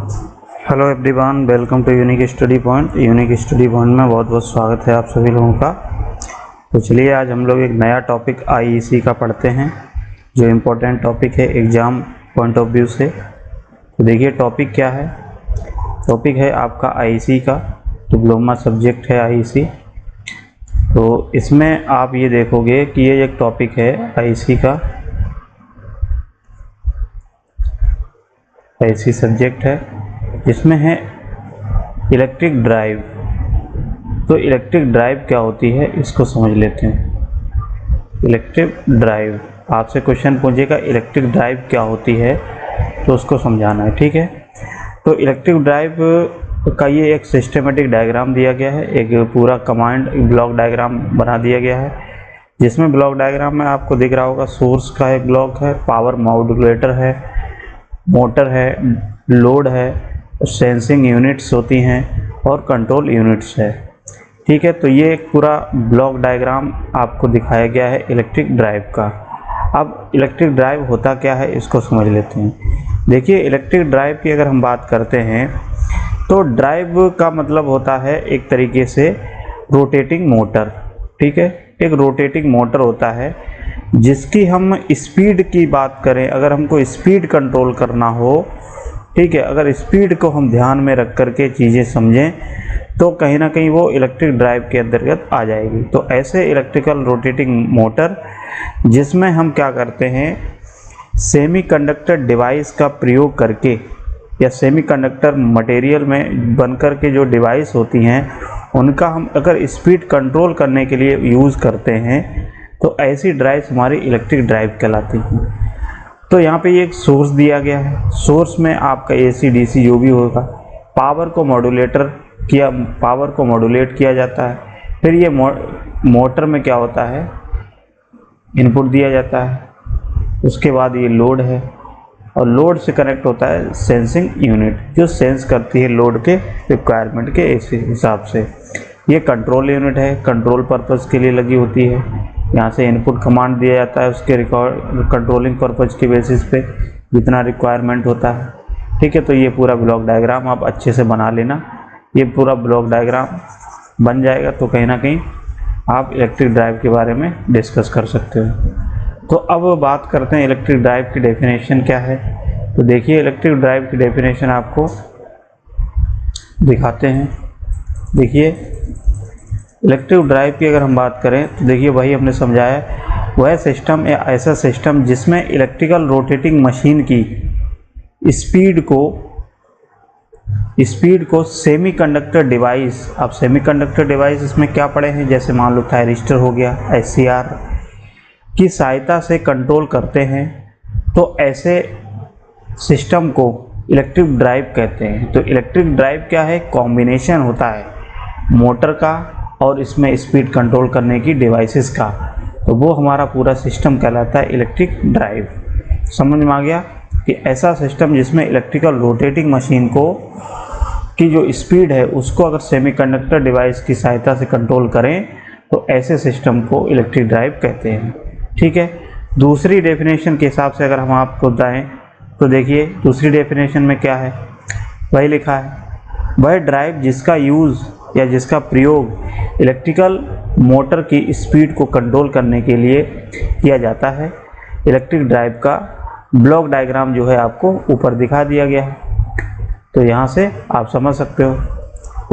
Hello everyone, welcome to unique study point. Unique study point में बहुत बहुत स्वागत है आप सभी लोगों का। तो चलिए आज हम लोग एक नया टॉपिक आईईसी का पढ़ते हैं, जो इम्पोर्टेंट टॉपिक है एग्ज़ाम पॉइंट ऑफ व्यू से। तो देखिए टॉपिक क्या है। टॉपिक है आपका आईईसी का, डिप्लोमा सब्जेक्ट है आईईसी। तो इसमें आप ये देखोगे कि ये एक टॉपिक है आईईसी का, आईईसी सब्जेक्ट है, इसमें है इलेक्ट्रिक ड्राइव। तो इलेक्ट्रिक ड्राइव क्या होती है इसको समझ लेते हैं। इलेक्ट्रिक ड्राइव आपसे क्वेश्चन पूछेगा इलेक्ट्रिक ड्राइव क्या होती है, तो उसको समझाना है, ठीक है। तो इलेक्ट्रिक ड्राइव का ये एक सिस्टमेटिक डायग्राम दिया गया है, एक पूरा कमांड ब्लॉक डायग्राम बना दिया गया है, जिसमें ब्लॉक डायग्राम में आपको दिख रहा होगा सोर्स का एक ब्लॉक है, पावर मॉड्यूलेटर है, मोटर है, लोड है, सेंसिंग यूनिट्स होती हैं और कंट्रोल यूनिट्स है, ठीक है। तो ये एक पूरा ब्लॉक डायग्राम आपको दिखाया गया है इलेक्ट्रिक ड्राइव का। अब इलेक्ट्रिक ड्राइव होता क्या है इसको समझ लेते हैं। देखिए इलेक्ट्रिक ड्राइव की अगर हम बात करते हैं तो ड्राइव का मतलब होता है एक तरीके से रोटेटिंग मोटर, ठीक है। एक रोटेटिंग मोटर होता है जिसकी हम स्पीड की बात करें, अगर हमको स्पीड कंट्रोल करना हो, ठीक है, अगर स्पीड को हम ध्यान में रख करके चीज़ें समझें तो कहीं ना कहीं वो इलेक्ट्रिक ड्राइव के अंतर्गत आ जाएगी। तो ऐसे इलेक्ट्रिकल रोटेटिंग मोटर जिसमें हम क्या करते हैं, सेमीकंडक्टर डिवाइस का प्रयोग करके या सेमीकंडक्टर मटेरियल में बनकर के जो डिवाइस होती हैं उनका हम अगर स्पीड कंट्रोल करने के लिए यूज़ करते हैं तो ऐसी ड्राइव हमारी इलेक्ट्रिक ड्राइव कहलाती हैं। तो यहाँ पे एक सोर्स दिया गया है, सोर्स में आपका एसी डीसी जो भी होगा, पावर को मॉड्यूलेट किया जाता है। फिर ये मोटर में क्या होता है, इनपुट दिया जाता है, उसके बाद ये लोड है और लोड से कनेक्ट होता है सेंसिंग यूनिट, जो सेंस करती है लोड के रिक्वायरमेंट के इस हिसाब से। ये कंट्रोल यूनिट है, कंट्रोल पर्पज़ के लिए लगी होती है। यहाँ से इनपुट कमांड दिया जाता है उसके कंट्रोलिंग पर्पज़ के बेसिस पे जितना रिक्वायरमेंट होता है, ठीक है। तो ये पूरा ब्लॉक डायग्राम आप अच्छे से बना लेना। ये पूरा ब्लॉक डायग्राम बन जाएगा तो कहीं ना कहीं आप इलेक्ट्रिक ड्राइव के बारे में डिस्कस कर सकते हो। तो अब बात करते हैं इलेक्ट्रिक ड्राइव की डेफिनेशन क्या है। तो देखिए इलेक्ट्रिक ड्राइव की डेफिनेशन आपको दिखाते हैं। देखिए इलेक्ट्रिक ड्राइव की अगर हम बात करें तो देखिए वही हमने समझाया, वह सिस्टम या ऐसा सिस्टम जिसमें इलेक्ट्रिकल रोटेटिंग मशीन की स्पीड को सेमीकंडक्टर डिवाइस, आप सेमीकंडक्टर डिवाइस इसमें क्या पढ़े हैं, जैसे मान लो थायरिस्टर हो गया, एचसीआर की सहायता से कंट्रोल करते हैं। तो ऐसे सिस्टम को इलेक्ट्रिक ड्राइव कहते हैं। तो इलेक्ट्रिक ड्राइव क्या है, कॉम्बिनेशन होता है मोटर का और इसमें स्पीड कंट्रोल करने की डिवाइसेस का, तो वो हमारा पूरा सिस्टम कहलाता है इलेक्ट्रिक ड्राइव। समझ में आ गया कि ऐसा सिस्टम जिसमें इलेक्ट्रिकल रोटेटिंग मशीन को की जो स्पीड है उसको अगर सेमीकंडक्टर डिवाइस की सहायता से कंट्रोल करें तो ऐसे सिस्टम को इलेक्ट्रिक ड्राइव कहते हैं, ठीक है। दूसरी डेफिनेशन के हिसाब से अगर हम आपको बताएं तो देखिए दूसरी डेफिनेशन में क्या है, वही लिखा है, वह ड्राइव जिसका यूज़ या जिसका प्रयोग इलेक्ट्रिकल मोटर की स्पीड को कंट्रोल करने के लिए किया जाता है। इलेक्ट्रिक ड्राइव का ब्लॉक डायग्राम जो है आपको ऊपर दिखा दिया गया है, तो यहाँ से आप समझ सकते हो।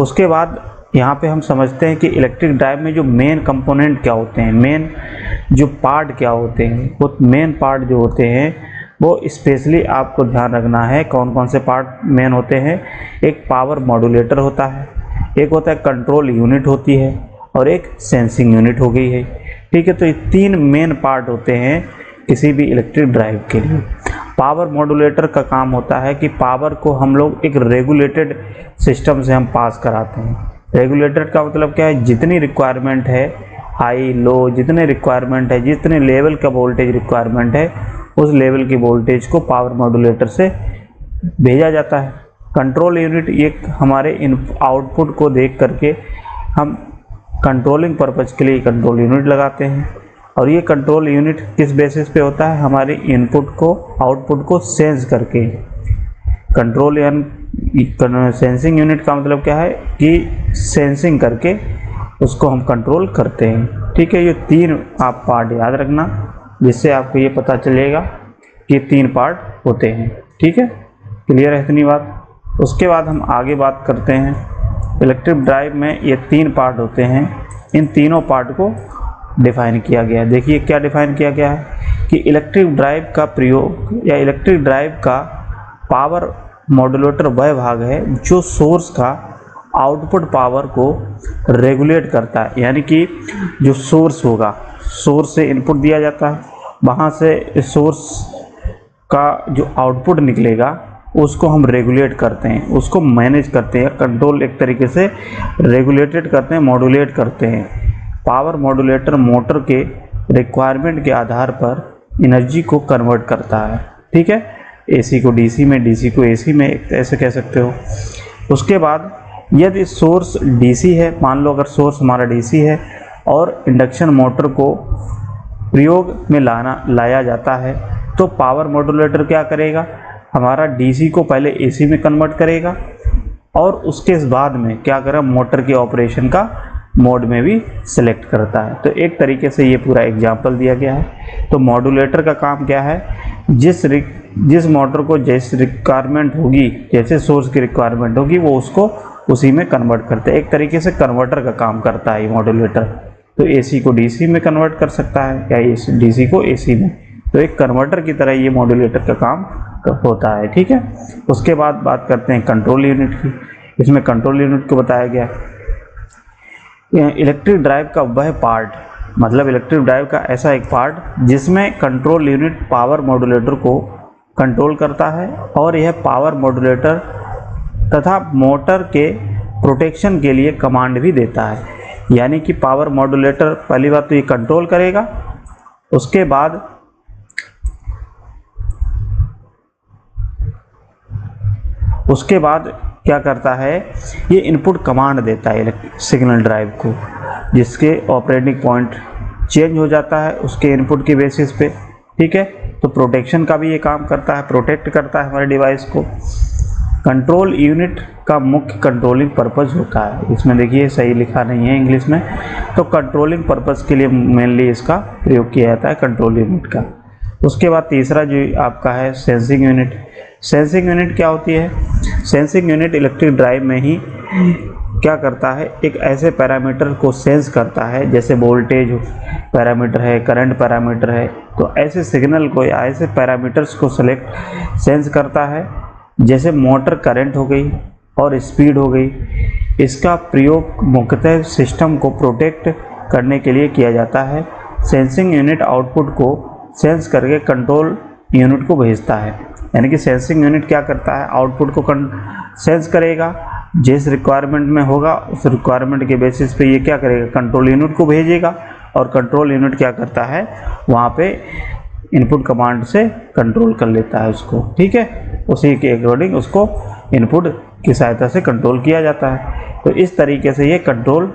उसके बाद यहाँ पे हम समझते हैं कि इलेक्ट्रिक ड्राइव में जो मेन कंपोनेंट क्या होते हैं, मेन जो पार्ट क्या होते हैं। वो मेन पार्ट जो होते हैं वो स्पेशली आपको ध्यान रखना है कौन कौन से पार्ट मेन होते हैं। एक पावर मॉड्यूलेटर होता है, एक होता है कंट्रोल यूनिट होती है और एक सेंसिंग यूनिट हो गई है, ठीक है। तो ये तीन मेन पार्ट होते हैं किसी भी इलेक्ट्रिक ड्राइव के लिए। पावर मॉड्यूलेटर का काम होता है कि पावर को हम लोग एक रेगुलेटेड सिस्टम से हम पास कराते हैं। रेगुलेटेड का मतलब क्या है, जितनी रिक्वायरमेंट है, हाई लो जितने रिक्वायरमेंट है, जितने लेवल का वोल्टेज रिक्वायरमेंट है, उस लेवल की वोल्टेज को पावर मॉड्यूलेटर से भेजा जाता है। कंट्रोल यूनिट एक हमारे इन आउटपुट को देख करके हम कंट्रोलिंग पर्पज़ के लिए कंट्रोल यूनिट लगाते हैं, और ये कंट्रोल यूनिट किस बेसिस पे होता है, हमारे इनपुट को आउटपुट को सेंस करके। कंट्रोल सेंसिंग यूनिट का मतलब क्या है कि सेंसिंग करके उसको हम कंट्रोल करते हैं। ठीक है, ये 3 आप पार्ट याद रखना, जिससे आपको ये पता चलेगा कि 3 पार्ट होते हैं। ठीक है, क्लियर है इतनी बात। उसके बाद हम आगे बात करते हैं। इलेक्ट्रिक ड्राइव में ये 3 पार्ट होते हैं, इन तीनों पार्ट को डिफाइन किया गया है। देखिए क्या डिफाइन किया गया है कि इलेक्ट्रिक ड्राइव का प्रयोग या इलेक्ट्रिक ड्राइव का पावर मॉड्यूलेटर वह भाग है जो सोर्स का आउटपुट पावर को रेगुलेट करता है। यानी कि जो सोर्स होगा, सोर्स से इनपुट दिया जाता है, वहाँ से सोर्स का जो आउटपुट निकलेगा उसको हम रेगुलेट करते हैं, उसको मैनेज करते हैं, कंट्रोल एक तरीके से रेगुलेटेड करते हैं, मॉड्यूलेट करते हैं। पावर मॉड्यूलेटर मोटर के रिक्वायरमेंट के आधार पर एनर्जी को कन्वर्ट करता है। ठीक है, एसी को डीसी में, डीसी को एसी में, ऐसे कह सकते हो। उसके बाद यदि सोर्स डीसी है, मान लो अगर सोर्स हमारा डीसी है और इंडक्शन मोटर को प्रयोग में लाया जाता है, तो पावर मॉड्यूलेटर क्या करेगा, हमारा डीसी को पहले एसी में कन्वर्ट करेगा और उसके बाद में क्या करेगा, मोटर के ऑपरेशन का मोड में भी सिलेक्ट करता है। तो एक तरीके से ये पूरा एग्जाम्पल दिया गया है। तो मॉड्यूलेटर का काम क्या है, जिस मोटर को जैसे रिक्वायरमेंट होगी, जैसे सोर्स की रिक्वायरमेंट होगी, वो उसको उसी में कन्वर्ट करते हैं। एक तरीके से कन्वर्टर का काम करता है ये मॉड्यूलेटर। तो एसी को डीसी में कन्वर्ट कर सकता है या डीसी को एसी में। तो एक कन्वर्टर की तरह ये मॉड्यूलेटर का काम होता है। ठीक है, उसके बाद बात करते हैं कंट्रोल यूनिट की। इसमें कंट्रोल यूनिट को बताया गया है इलेक्ट्रिक ड्राइव का वह पार्ट, मतलब इलेक्ट्रिक ड्राइव का ऐसा एक पार्ट जिसमें कंट्रोल यूनिट पावर मॉड्यूलेटर को कंट्रोल करता है और यह पावर मॉड्यूलेटर तथा मोटर के प्रोटेक्शन के लिए कमांड भी देता है। यानी कि पावर मॉड्यूलेटर पहली बात तो ये कंट्रोल करेगा, उसके बाद क्या करता है, ये इनपुट कमांड देता है सिग्नल ड्राइव को, जिसके ऑपरेटिंग पॉइंट चेंज हो जाता है उसके इनपुट के बेसिस पे। ठीक है, तो प्रोटेक्शन का भी ये काम करता है, प्रोटेक्ट करता है हमारे डिवाइस को। कंट्रोल यूनिट का मुख्य कंट्रोलिंग पर्पस होता है, इसमें देखिए सही लिखा नहीं है इंग्लिश में, तो कंट्रोलिंग पर्पस के लिए मेनली इसका प्रयोग किया जाता है कंट्रोल यूनिट का। उसके बाद तीसरा जो आपका है सेंसिंग यूनिट। सेंसिंग यूनिट क्या होती है, सेंसिंग यूनिट इलेक्ट्रिक ड्राइव में ही क्या करता है, एक ऐसे पैरामीटर को सेंस करता है, जैसे वोल्टेज पैरामीटर है, करंट पैरामीटर है, तो ऐसे सिग्नल को या ऐसे पैरामीटर्स को सेंस करता है, जैसे मोटर करंट हो गई और स्पीड हो गई। इसका प्रयोग मुख्यतः सिस्टम को प्रोटेक्ट करने के लिए किया जाता है। सेंसिंग यूनिट आउटपुट को सेंस करके कंट्रोल यूनिट को भेजता है। यानी कि सेंसिंग यूनिट क्या करता है, आउटपुट को सेंस करेगा, जिस रिक्वायरमेंट में होगा उस रिक्वायरमेंट के बेसिस पे ये क्या करेगा, कंट्रोल यूनिट को भेजेगा और कंट्रोल यूनिट क्या करता है, वहाँ पे इनपुट कमांड से कंट्रोल कर लेता है उसको। ठीक है, उसी के अकॉर्डिंग उसको इनपुट की सहायता से कंट्रोल किया जाता है। तो इस तरीके से ये कंट्रोल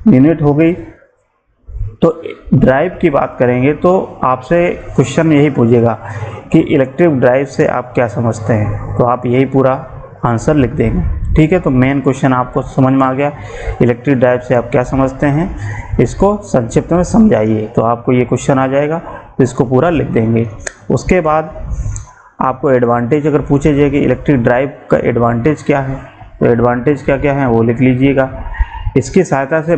यूनिट हो गई। तो ड्राइव की बात करेंगे तो आपसे क्वेश्चन यही पूछेगा कि इलेक्ट्रिक ड्राइव से आप क्या समझते हैं, तो आप यही पूरा आंसर लिख देंगे। ठीक है, तो मेन क्वेश्चन आपको समझ में आ गया, इलेक्ट्रिक ड्राइव से आप क्या समझते हैं, इसको संक्षिप्त में समझाइए। तो आपको ये क्वेश्चन आ जाएगा, तो इसको पूरा लिख देंगे। उसके बाद आपको एडवांटेज अगर पूछे जाए कि इलेक्ट्रिक ड्राइव का एडवांटेज क्या है, तो एडवांटेज क्या क्या है वो लिख लीजिएगा। इसकी सहायता से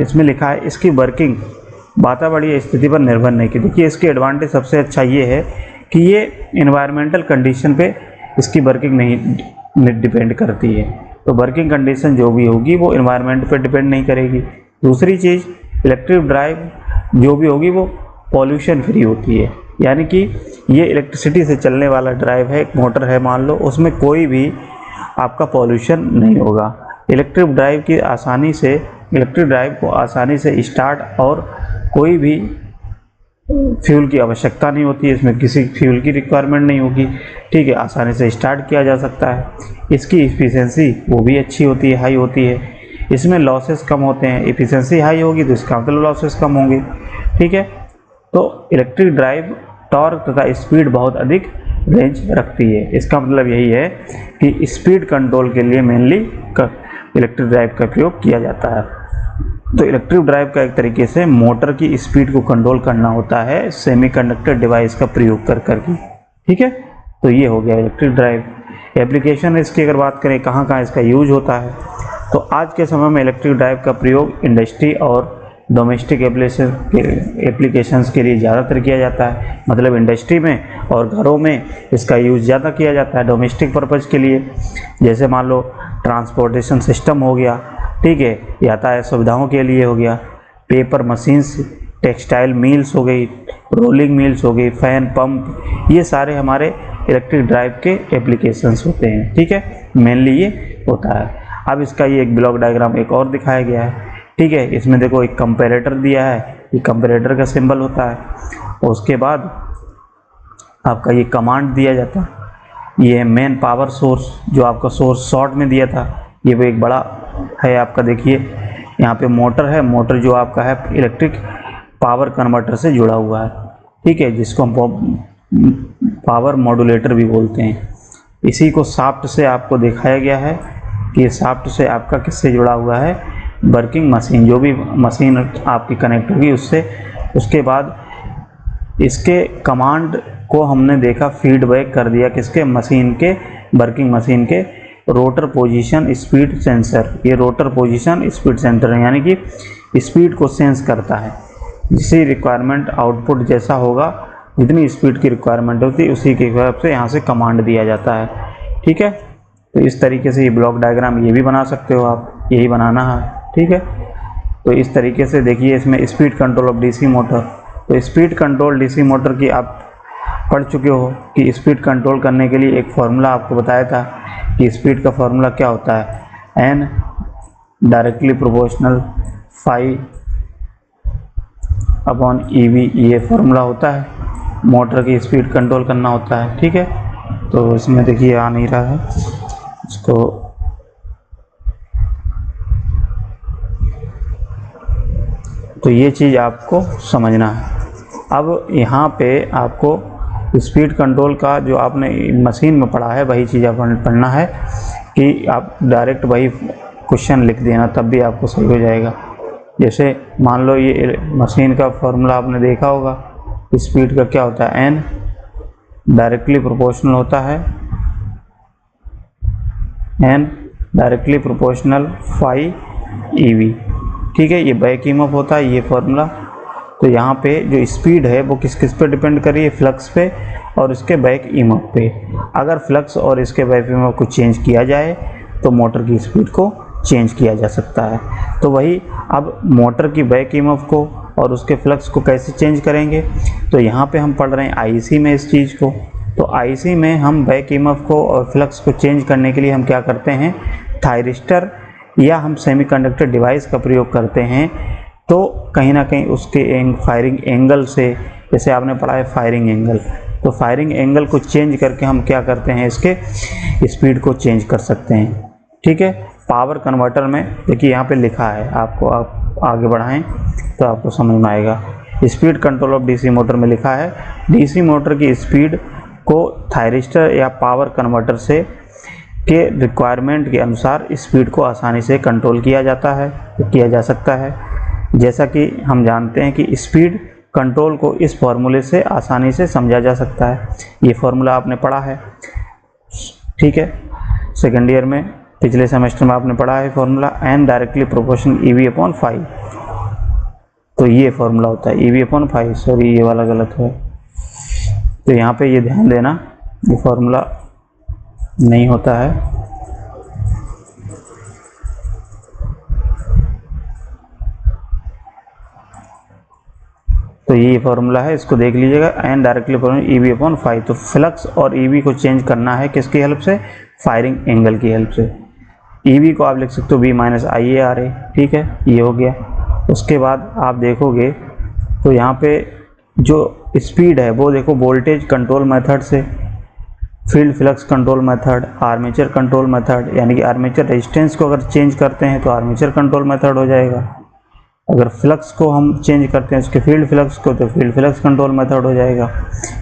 इसमें लिखा है इसकी वर्किंग वातावरणीय स्थिति पर निर्भर नहीं की। देखिए इसकी एडवांटेज सबसे अच्छा ये है कि ये इन्वायरमेंटल कंडीशन पे इसकी वर्किंग नहीं डिपेंड करती है। तो वर्किंग कंडीशन जो भी होगी वो इन्वायरमेंट पे डिपेंड नहीं करेगी। दूसरी चीज़, इलेक्ट्रिक ड्राइव जो भी होगी वो पॉल्यूशन फ्री होती है। यानी कि ये इलेक्ट्रिसिटी से चलने वाला ड्राइव है, एक मोटर है मान लो, उसमें कोई भी आपका पॉल्यूशन नहीं होगा। इलेक्ट्रिक ड्राइव को आसानी से स्टार्ट और कोई भी फ्यूल की आवश्यकता नहीं होती है, इसमें किसी फ्यूल की रिक्वायरमेंट नहीं होगी। ठीक है, आसानी से स्टार्ट किया जा सकता है। इसकी एफिशिएंसी वो भी अच्छी होती है, हाई होती है। इसमें लॉसेस कम होते हैं, एफिशिएंसी हाई होगी तो इसका मतलब लॉसेस कम होंगे। ठीक है, तो इलेक्ट्रिक ड्राइव टॉर्क तथा स्पीड बहुत अधिक रेंज रखती है। इसका मतलब यही है कि स्पीड कंट्रोल के लिए मेनली इलेक्ट्रिक ड्राइव का प्रयोग किया जाता है। तो इलेक्ट्रिक ड्राइव का एक तरीके से मोटर की स्पीड को कंट्रोल करना होता है सेमीकंडक्टर डिवाइस का प्रयोग कर करके। ठीक है, तो ये हो गया इलेक्ट्रिक ड्राइव। एप्लीकेशन इसकी अगर बात करें कहाँ कहाँ इसका यूज होता है, तो आज के समय में इलेक्ट्रिक ड्राइव का प्रयोग इंडस्ट्री और डोमेस्टिक एप्लीकेशंस के लिए ज़्यादातर किया जाता है। मतलब इंडस्ट्री में और घरों में इसका यूज़ ज़्यादा किया जाता है डोमेस्टिक पर्पज़ के लिए। जैसे मान लो ट्रांसपोर्टेशन सिस्टम हो गया, ठीक है, यातायात सुविधाओं के लिए हो गया, पेपर मशीन्स, टेक्सटाइल मिल्स हो गई, रोलिंग मिल्स हो गई, फैन पंप, ये सारे हमारे इलेक्ट्रिक ड्राइव के एप्लीकेशंस होते हैं। ठीक है, मेनली ये होता है। अब इसका ये एक ब्लॉक डायग्राम एक और दिखाया गया है। ठीक है, इसमें देखो एक कंपैरेटर दिया है, ये कंपैरेटर का सिंबल होता है। और उसके बाद आपका ये कमांड दिया जाता है, ये मेन पावर सोर्स जो आपका सोर्स शॉर्ट में दिया था, ये भी एक बड़ा है आपका। देखिए यहाँ पे मोटर है, मोटर जो आपका है इलेक्ट्रिक पावर कन्वर्टर से जुड़ा हुआ है। ठीक है, जिसको हम पावर मॉड्यूलेटर भी बोलते हैं। इसी को शाफ्ट से आपको दिखाया गया है कि ये शाफ्ट से आपका किससे जुड़ा हुआ है, वर्किंग मशीन, जो भी मशीन आपकी कनेक्ट होगी उससे। उसके बाद इसके कमांड को हमने देखा फीडबैक कर दिया किसके, मशीन के, वर्किंग मशीन के रोटर पोजीशन स्पीड सेंसर। ये रोटर पोजीशन स्पीड सेंसर है, यानी कि स्पीड को सेंस करता है। जिसकी रिक्वायरमेंट आउटपुट जैसा होगा, जितनी स्पीड की रिक्वायरमेंट होती है उसी के हिसाब से यहाँ से कमांड दिया जाता है। ठीक है, तो इस तरीके से ये ब्लॉक डायग्राम ये भी बना सकते हो आप, यही बनाना है। ठीक है, तो इस तरीके से देखिए इसमें speed control of DC motor. तो स्पीड कंट्रोल डीसी मोटर की आप पढ़ चुके हो कि स्पीड कंट्रोल करने के लिए एक फार्मूला आपको बताया था कि स्पीड का फार्मूला क्या होता है, N directly proportional phi upon EV, ये फार्मूला होता है मोटर की स्पीड कंट्रोल करना होता है। ठीक है, तो इसमें देखिए आ नहीं रहा है, इसको तो ये चीज़ आपको समझना है। अब यहाँ पे आपको स्पीड कंट्रोल का जो आपने मशीन में पढ़ा है वही चीज़ आपने पढ़ना है कि आप डायरेक्ट वही क्वेश्चन लिख देना, तब भी आपको सही हो जाएगा। जैसे मान लो ये मशीन का फॉर्मूला आपने देखा होगा, स्पीड का क्या होता है, एन डायरेक्टली प्रोपोर्शनल होता है, N directly proportional phi EV. ठीक है, ये बैक ईएमएफ होता है ये फॉर्मूला। तो यहाँ पे जो स्पीड है वो किस किस पे डिपेंड कर रही है, फ्लक्स पे और इसके बैक ईएमएफ पे। अगर फ्लक्स और इसके बैक ईएमएफ को चेंज किया जाए तो मोटर की स्पीड को चेंज किया जा सकता है। तो वही अब मोटर की बैक ईएमएफ को और उसके फ्लक्स को कैसे चेंज करेंगे, तो यहाँ पे हम पढ़ रहे हैं आईसी में इस चीज़ को। तो आईसी में हम बैक ईएमएफ को और फ्लक्स को चेंज करने के लिए हम क्या करते हैं, थायरिस्टर या हम सेमीकंडक्टर डिवाइस का प्रयोग करते हैं। तो कहीं ना कहीं उसके फायरिंग एंगल से, जैसे आपने पढ़ा है फायरिंग एंगल, तो फायरिंग एंगल को चेंज करके हम क्या करते हैं, इसके स्पीड को चेंज कर सकते हैं। ठीक है, पावर कन्वर्टर में देखिए यहाँ पे लिखा है, आपको आप आगे बढ़ाएं तो आपको समझ में आएगा। Speed control of DC motor में लिखा है डीसी मोटर की स्पीड को थायरिस्टर या पावर कन्वर्टर से के रिक्वायरमेंट के अनुसार स्पीड को आसानी से कंट्रोल किया जाता है, किया जा सकता है। जैसा कि हम जानते हैं कि स्पीड कंट्रोल को इस फॉर्मूले से आसानी से समझा जा सकता है। ये फॉर्मूला आपने पढ़ा है, ठीक है, सेकेंड ईयर में, पिछले सेमेस्टर में आपने पढ़ा है formula N directly proportional EV upon phi. तो ये फॉर्मूला होता है ईवी अपॉन फाई, सॉरी ये वाला गलत है। तो यहाँ पे ये ध्यान देना, ये फॉर्मूला नहीं होता है। तो ये फॉर्मूला है, इसको देख लीजिएगा, N directly proportional EV upon phi. तो फ्लक्स और ईवी को चेंज करना है किसकी हेल्प से, फायरिंग एंगल की हेल्प से। ईवी को आप लिख सकते हो B minus I A R A. ठीक है, ये हो गया। उसके बाद आप देखोगे तो यहाँ पे जो स्पीड है वो देखो वोल्टेज कंट्रोल मेथड से, field flux control method, armature control method, यानी कि आर्मेचर रेजिस्टेंस को अगर चेंज करते हैं तो आर्मेचर कंट्रोल मेथड हो जाएगा। अगर फ्लक्स को हम चेंज करते हैं उसके फील्ड फ्लक्स को, तो फील्ड फ्लक्स कंट्रोल मेथड हो जाएगा।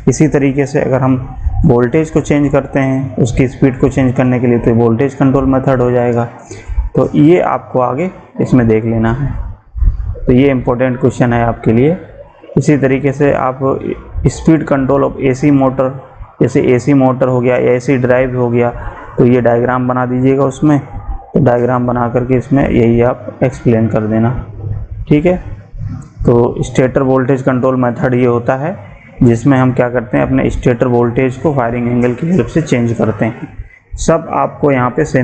इसी तरीके से अगर हम वोल्टेज को चेंज करते हैं, उसकी स्पीड को चेंज करने के लिए तो वोल्टेज कंट्रोल मेथड हो जाएगा। तो ये आपको आगे इसमें देख लेना है। तो ये इम्पोर्टेंट क्वेश्चन है आपके लिए। इसी तरीके से आप speed control of AC motor, जैसे एसी मोटर हो गया, एसी ड्राइव हो गया, तो ये डायग्राम बना दीजिएगा उसमें। तो डायग्राम बना करके इसमें यही आप एक्सप्लेन कर देना, ठीक है। तो स्टेटर वोल्टेज कंट्रोल मेथड ये होता है जिसमें हम क्या करते हैं, अपने स्टेटर वोल्टेज को फायरिंग एंगल की हेल्प से चेंज करते हैं। सब आपको यहाँ पे सेम